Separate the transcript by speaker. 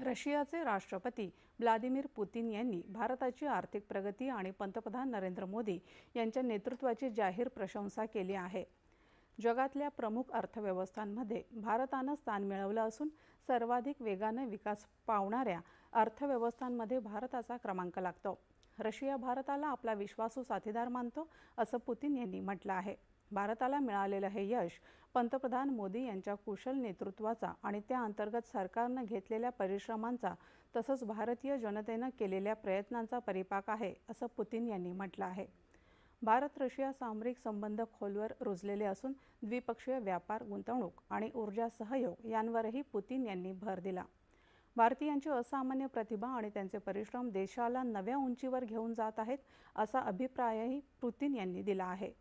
Speaker 1: रशियाचे राष्ट्रपती Vladimir Putin यांनी भारताची आर्थिक प्रगती आणि पंतप्रधान नरेंद्र मोदी यांच्या नेतृत्वाची जाहीर प्रशंसा केली आहे। जगातल्या प्रमुख अर्थव्यवस्थांमध्ये भारतानं स्थान मिळवलं असून सर्वाधिक वेगाने विकास पावणाऱ्या अर्थव्यवस्थांमध्ये भारताचा क्रमांक लागतो। रशिया भारताला आपला विश्वासू साथीदार मानतो असं पुतिन यांनी म्हटलं आहे। भारताला मिळालेलं हे यश पंतप्रधान मोदी यांच्या कुशल नेतृत्वाचा आणि त्या अंतर्गत सरकारनं घेतलेल्या परिश्रमांचा तसंच भारतीय जनतेनं केलेल्या प्रयत्नांचा परिपाक आहे असं पुतिन यांनी म्हटलं आहे। भारत रशिया सामरिक संबंध खोलवर रुजलेले असून द्विपक्षीय व्यापार, गुंतवणूक आणि ऊर्जा सहयोग यांवरही पुतिन यांनी भर दिला। भारतीयांची असामान्य प्रतिभा आणि त्यांचे परिश्रम देशाला नव्या उंचीवर घेऊन जात आहेत असा अभिप्रायही पुतिन यांनी दिला आहे।